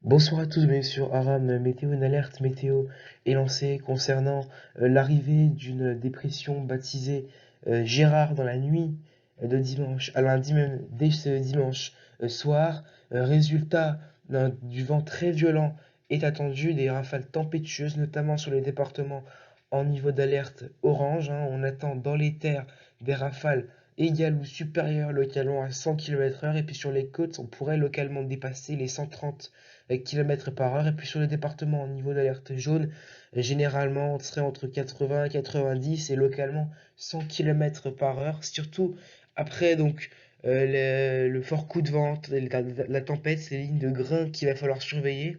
Bonsoir à tous, bienvenue sur Aram Météo. Une alerte météo est lancée concernant l'arrivée d'une dépression baptisée Gérard dans la nuit de dimanche à lundi, même dès ce dimanche soir. Résultat du vent très violent est attendu, des rafales tempétueuses, notamment sur les départements en niveau d'alerte orange, hein. On attend dans les terres des rafales égales ou supérieures localement à 100 km/h, et puis sur les côtes, on pourrait localement dépasser les 130 km/h. Et puis sur les départements au niveau d'alerte jaune, généralement on serait entre 80 et 90 et localement 100 km/h. Surtout après donc le fort coup de vent, la tempête, c'est les lignes de grains qu'il va falloir surveiller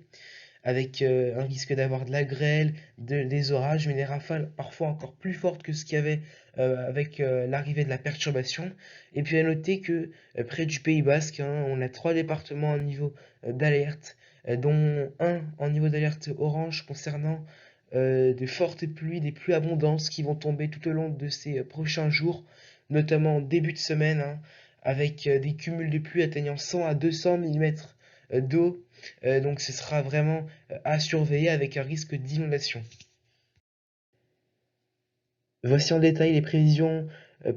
avec un risque d'avoir de la grêle, des orages, mais des rafales parfois encore plus fortes que ce qu'il y avait avec l'arrivée de la perturbation. Et puis à noter que près du Pays Basque, hein, on a trois départements au niveau d'alerte, dont un en niveau d'alerte orange concernant de fortes pluies, des pluies abondantes qui vont tomber tout au long de ces prochains jours, notamment en début de semaine, hein, avec des cumuls de pluie atteignant 100 à 200 mm d'eau. Donc ce sera vraiment à surveiller avec un risque d'inondation. Voici en détail les prévisions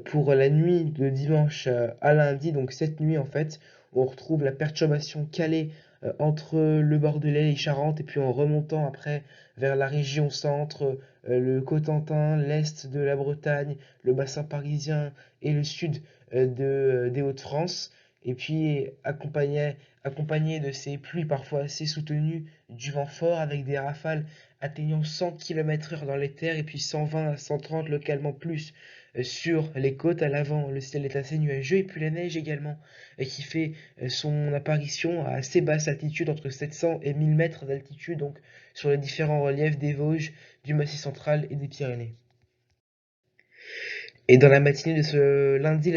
pour la nuit de dimanche à lundi, donc cette nuit en fait, où on retrouve la perturbation calée entre le Bordelais, les Charentes, et puis en remontant après vers la région centre, le Cotentin, l'est de la Bretagne, le bassin parisien et le sud des Hauts-de-France, et puis accompagné de ces pluies parfois assez soutenues, du vent fort avec des rafales atteignant 100 km/h dans les terres et puis 120 à 130 localement plus sur les côtes. À l'avant, le ciel est assez nuageux et puis la neige également qui fait son apparition à assez basse altitude, entre 700 et 1000 mètres d'altitude, donc sur les différents reliefs des Vosges, du Massif central et des Pyrénées. Et dans la matinée de ce lundi,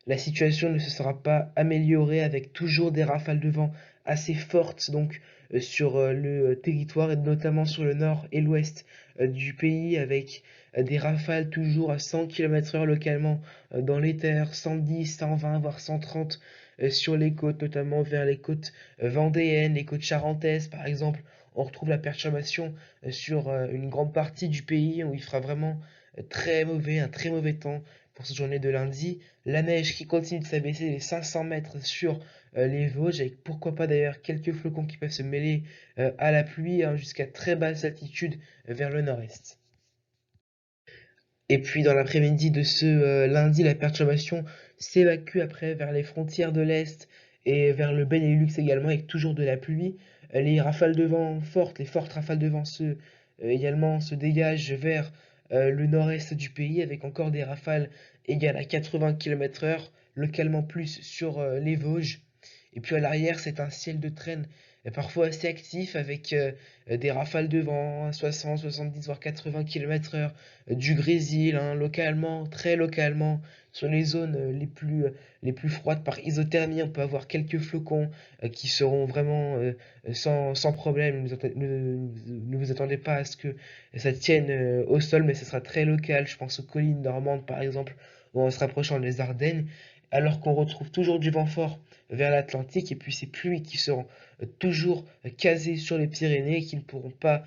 la situation ne se sera pas améliorée avec toujours des rafales de vent assez fortes donc sur le territoire et notamment sur le nord et l'ouest du pays avec des rafales toujours à 100 km/h localement dans les terres, 110, 120 voire 130 sur les côtes, notamment vers les côtes vendéennes, les côtes charentaises par exemple. On retrouve la perturbation sur une grande partie du pays où il fera vraiment un très mauvais temps pour cette journée de lundi. La neige qui continue de s'abaisser les 500 mètres sur les Vosges, avec pourquoi pas d'ailleurs quelques flocons qui peuvent se mêler à la pluie, hein, jusqu'à très basse altitude vers le nord-est. Et puis dans l'après-midi de ce lundi, la perturbation s'évacue après vers les frontières de l'Est et vers le Benelux également, avec toujours de la pluie. Les rafales de vent fortes, les fortes rafales de vent également se dégagent vers le nord-est du pays, avec encore des rafales égales à 80 km/h, localement plus sur les Vosges. Et puis à l'arrière, c'est un ciel de traîne parfois assez actif avec des rafales de vent à 60, 70, voire 80 km/h, du grésil, hein, localement, très localement, sur les zones les plus froides par isothermie. On peut avoir quelques flocons qui seront vraiment sans problème. Ne vous attendez pas à ce que ça tienne au sol, mais ce sera très local. Je pense aux collines normandes par exemple, ou en se rapprochant des Ardennes, alors qu'on retrouve toujours du vent fort vers l'Atlantique, et puis ces pluies qui seront toujours casées sur les Pyrénées et qui ne pourront pas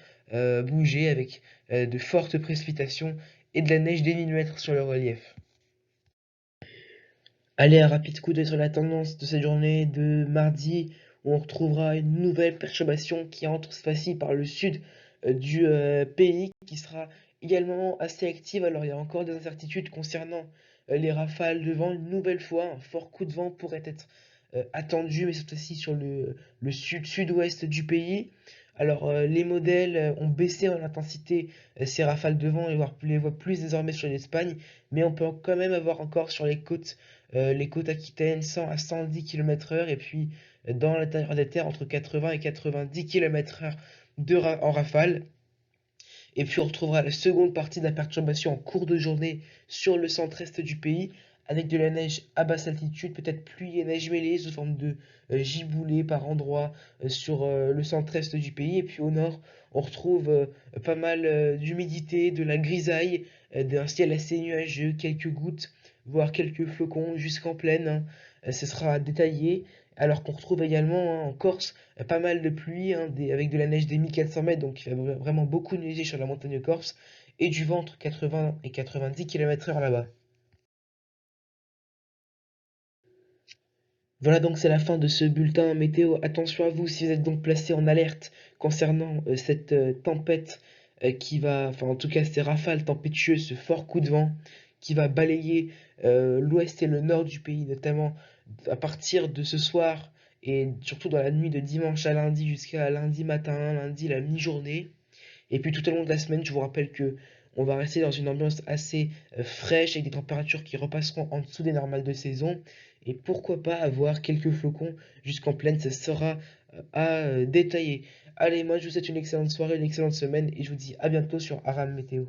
bouger avec de fortes précipitations et de la neige des millimètres sur le relief. Allez, un rapide coup d'œil sur la tendance de cette journée de mardi, où on retrouvera une nouvelle perturbation qui entre cette fois-ci par le sud du pays, qui sera également assez active. Alors il y a encore des incertitudes concernant les rafales de vent. Une nouvelle fois, un fort coup de vent pourrait être attendu, mais cette fois-ci sur le sud-sud-ouest du pays. Alors les modèles ont baissé en intensité ces rafales de vent et les voit plus désormais sur l'Espagne, mais on peut quand même avoir encore sur les côtes aquitaines 100 à 110 km/h, et puis dans l'intérieur des terres entre 80 et 90 km/h en rafale. Et puis on retrouvera la seconde partie de la perturbation en cours de journée sur le centre-est du pays, avec de la neige à basse altitude, peut-être pluie et neige mêlée sous forme de giboulées par endroits sur le centre-est du pays. Et puis au nord, on retrouve pas mal d'humidité, de la grisaille, d'un ciel assez nuageux, quelques gouttes, voire quelques flocons jusqu'en plaine, hein. Ce sera détaillé alors qu'on retrouve également hein, en Corse pas mal de pluie, hein, avec de la neige des 1400 mètres, donc il fait vraiment beaucoup neiger sur la montagne corse, et du vent entre 80 et 90 km/h là-bas. Voilà donc c'est la fin de ce bulletin météo. Attention à vous si vous êtes donc placé en alerte concernant cette tempête enfin en tout cas ces rafales tempétueuses, ce fort coup de vent qui va balayer l'ouest et le nord du pays, notamment à partir de ce soir et surtout dans la nuit de dimanche à lundi jusqu'à lundi matin, lundi la mi-journée. Et puis tout au long de la semaine, je vous rappelle que on va rester dans une ambiance assez fraîche avec des températures qui repasseront en dessous des normales de saison. Et pourquoi pas avoir quelques flocons jusqu'en pleine, ce sera à détailler. Allez, moi je vous souhaite une excellente soirée, une excellente semaine et je vous dis à bientôt sur Aram Météo.